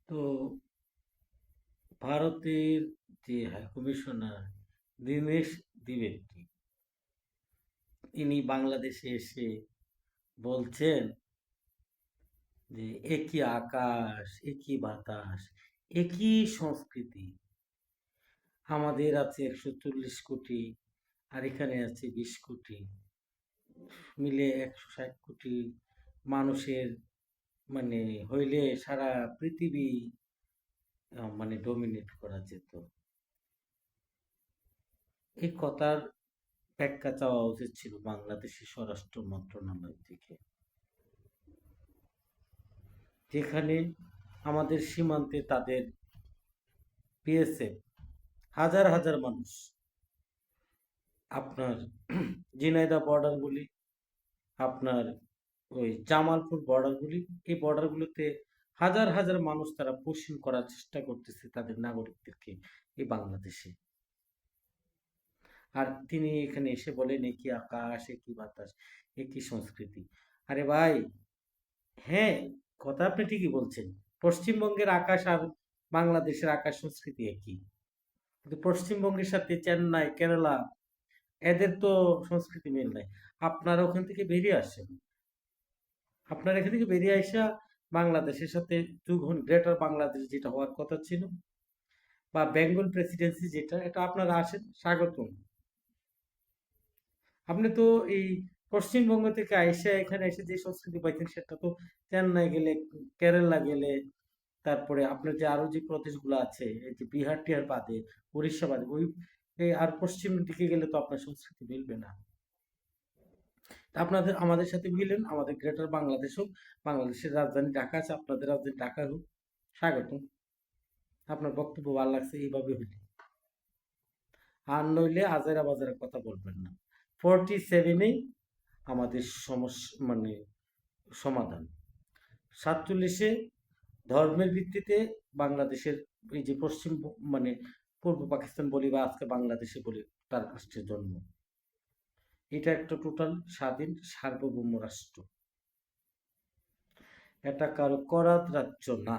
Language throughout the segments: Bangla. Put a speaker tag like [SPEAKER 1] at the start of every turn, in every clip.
[SPEAKER 1] তো ভারতের যে হাইকমিশনার দীনেশ দ্বিবেদী, ইনি বাংলাদেশে এসে বলছেন যে একই আকাশ, একই বাতাস, একই সংস্কৃতি। আমাদের আছে 140 কোটি, আর এখানে আছে 20 কোটি, মিলে 160 কোটি মানুষের মানে হইলে সারা পৃথিবী মানে ডমিনেট করা যেত। এই কথার ব্যাখ্যা চাওয়া উচিত ছিল বাংলাদেশের স্বরাষ্ট্র মন্ত্রণালয় থেকে, যেখানে আমাদের সীমান্তে তাদের বিএসএফ হাজার হাজার মানুষ, আপনার ঝিনাইদহ বর্ডার বলি, আপনার ওই জামালপুর বর্ডার বলি, এই বর্ডারগুলোতে হাজার হাজার মানুষ তারা পোষণ করার চেষ্টা করতেছে তাদের নাগরিকদেরকে এই বাংলাদেশে। আর তিনি এখানে এসে বলেন একই আকাশ, একই বাতাস, একই সংস্কৃতি। আরে ভাই, হ্যাঁ, কথা আপনি ঠিকই বলছেন। পশ্চিমবঙ্গের আকাশ আর বাংলাদেশের আকাশ সংস্কৃতি একই, কিন্তু পশ্চিমবঙ্গের সাথে চেন্নাই, কেরালা, এদের তো সংস্কৃতি মিল নাই। আপনারা ওখান থেকে বেরিয়ে আসেন, আপনারা এখান থেকে বেরিয়ে আসা বাংলাদেশের সাথে গ্রেটার বাংলাদেশ যেটা হওয়ার কথা ছিল, বা বেঙ্গল প্রেসিডেন্সি যেটা, এটা আপনারা আসেন, স্বাগতম। আপনি তো এই পশ্চিমবঙ্গ থেকে আইসা এখানে এসে যে সংস্কৃতি পাইতেন সেটা তো চেন্নাই গেলে, কেরালা গেলে, তারপরে আপনার যে আরো যে প্রদেশগুলো আছে, এই যে বিহার টিহার বাদে, উড়িষ্যা বাদে, ওই আর পশ্চিম দিকে গেলে তো আপনার সংস্কৃতি মিলবে না। আপনাদের আমাদের সাথে মিলেন, আমাদের গ্রেটার বাংলাদেশ হোক, বাংলাদেশের রাজধানী ঢাকা আছে, আপনাদের রাজধানী ঢাকা হোক, স্বাগত। আপনার বক্তব্য ভালো লাগছে, এইভাবে হইলে। আর নইলে আজেরা বাজারে কথা বলবেন না। 47-এই আমাদের সমস্যা মানে সমাধান। 47-এ ধর্মের ভিত্তিতে বাংলাদেশের এই যে পশ্চিম মানে পূর্ব পাকিস্তান বলি বা আজকে বাংলাদেশে বলি, তার রাষ্ট্রের জন্ম। এটা একটা টোটাল স্বাধীন সার্বভৌম রাষ্ট্র, এটা কারো করাত রাজ্য না।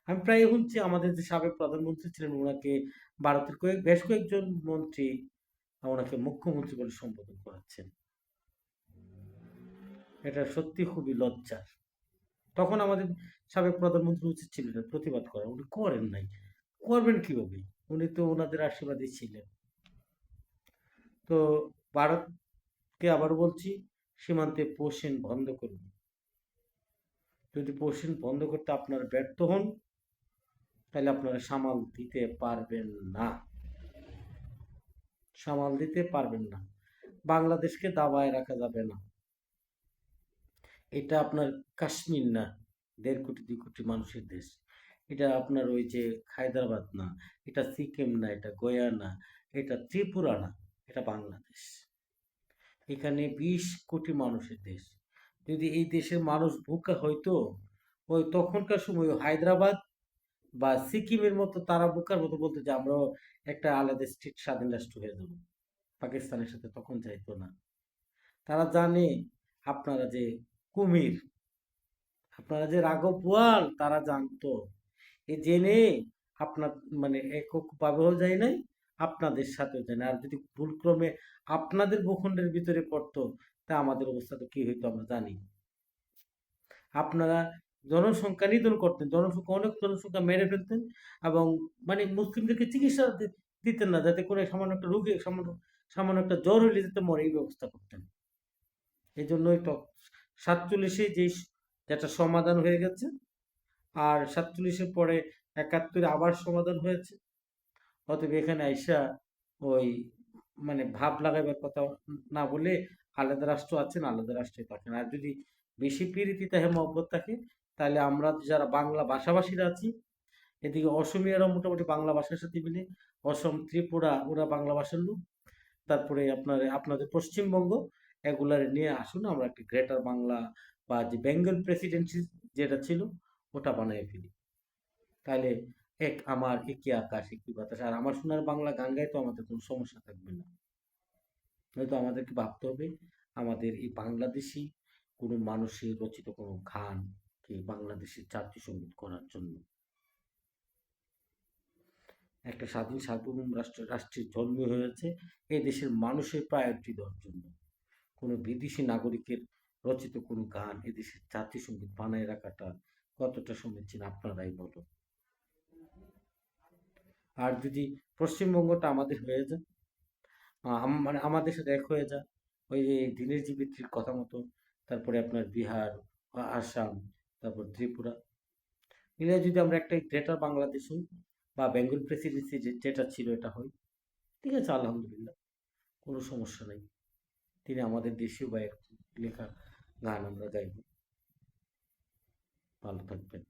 [SPEAKER 1] আমি প্রায় শুনছি আমাদের যে সাবেক প্রধানমন্ত্রী ছিলেন, ওনাকে ভারতের বেশ কয়েকজন মন্ত্রী ওনাকে মুখ্যমন্ত্রী বলে সম্বোধন করাচ্ছেন। এটা সত্যি খুবই লজ্জার। তখন আমাদের সাবেক প্রধানমন্ত্রী উচিত ছিল এটা প্রতিবাদ করা, উনি করেন নাই। করবেন কিভাবে? উনি তো ওনাদের আশীর্বাদই ছিলেন। তো ভারতকে আবার বলছি, সীমান্তে পোষণ বন্ধ করুন। যদি পোষণ বন্ধ করতে আপনারা ব্যর্থ হন, তাহলে আপনারা সামাল দিতে পারবেন না, সামাল দিতে পারবেন না। বাংলাদেশকে দাবায় রাখা যাবে না। এটা আপনার কাশ্মীর না, 1.5 কোটি 2 কোটি মানুষের দেশ। এটা আপনার ওই যে হায়দ্রাবাদ না, এটা সিকিম না, এটা গয়া না, এটা ত্রিপুরা না, এটা বাংলাদেশ। এখানে 20 কোটি মানুষের দেশ। যদি এই দেশের মানুষ ভুকা হইতো, ওই তখনকার সময় হায়দ্রাবাদ বা সিকিমের মতো তারা বোকার মতো বলতো যে আমরাও একটা আলাদা স্টেট, স্বাধীন রাষ্ট্র হয়ে যাবো, পাকিস্তানের সাথে তখন চাইতো না। তারা জানে আপনারা যে কুমির, আপনারা যে রাঘব বোয়াল, তারা জানতো। এ জেনে আপনার মানে এককভাবেও যায় নাই, আপনাদের সাথেও যায় না। আর যদি ভুলক্রমে আপনাদের ভূখণ্ডের ভিতরে পড়তো, তা আমাদের অবস্থা তো কি হইতো আমরা জানি। আপনারা জনসংখ্যা নিধন করতেন, জনসংখ্যা অনেক জনসংখ্যা মেরে ফেলতেন, এবং মানে মুসলিমদেরকে চিকিৎসা দিতেন না, যাতে করে সামান্য একটা রোগী, সামান্য সামান্য একটা জ্বর হইলে যাতে মরে, এই ব্যবস্থা করতেন। এই জন্যই তো 47-এ যেটা সমাধান হয়ে গেছে, আর 47-এর পরে 71-এ আবার সমাধান হয়েছে। অতএব এখানে আইসা ওই মানে ভাব লাগাইবার কথা না বলে, আলাদা রাষ্ট্র আছেন, আলাদা রাষ্ট্রে থাকেন। আর যদি বেশি প্রীতি থাকে, মহব্বত থাকে, তাহলে আমরা যারা বাংলা ভাষাভাষীরা আছি, এদিকে অসমিয়ারা মোটামুটি বাংলা ভাষার সাথে মিলে, অসম, ত্রিপুরা, ওরা বাংলা ভাষার লোক, তারপরে আপনাদের পশ্চিমবঙ্গ, এগুলার নিয়ে আসুন, আমরা একটা গ্রেটার বাংলা বা যে বেঙ্গল প্রেসিডেন্সি যেটা ছিল, ওটা বানিয়ে ফেলি। তাহলে আমার একই আকাশ, একই বাতাস, আর আমার সোনার বাংলা গান গাইতে আমাদের কোনো সমস্যা থাকবে না। হয়তো আমাদেরকে ভাবতে হবে আমাদের এই বাংলাদেশি কোনো মানুষের রচিত কোনো গান কি বাংলাদেশের জাতীয় সঙ্গীত করার জন্য। একটা স্বাধীন সার্বভৌম রাষ্ট্রের জন্ম হয়েছে এই দেশের মানুষের প্রায়োরিটি দেওয়ার জন্য। কোনো বিদেশি নাগরিকের রচিত কোনো গান এদেশের জাতীয় সঙ্গীত বানায় রাখাটা কতটা সমীচীন আপনারাই বলুন। আর যদি পশ্চিমবঙ্গটা আমাদের হয়ে যায়, মানে আমাদের সাথে এক হয়ে যায়, ওই যে দীনেশ বিত্রির কথা মতো, তারপরে আপনার বিহার, আসাম, তারপর ত্রিপুরা, মিলে যদি আমরা একটা গ্রেটার বাংলাদেশ হই, বা বেঙ্গল প্রেসিডেন্সি যেটা ছিল এটা হয়, ঠিক আছে, আলহামদুলিল্লাহ, কোনো সমস্যা নাই। তিনি আমাদের দেশীয় গায়ক, লেখা গান আমরা গাইব। ভালো থাকবেন।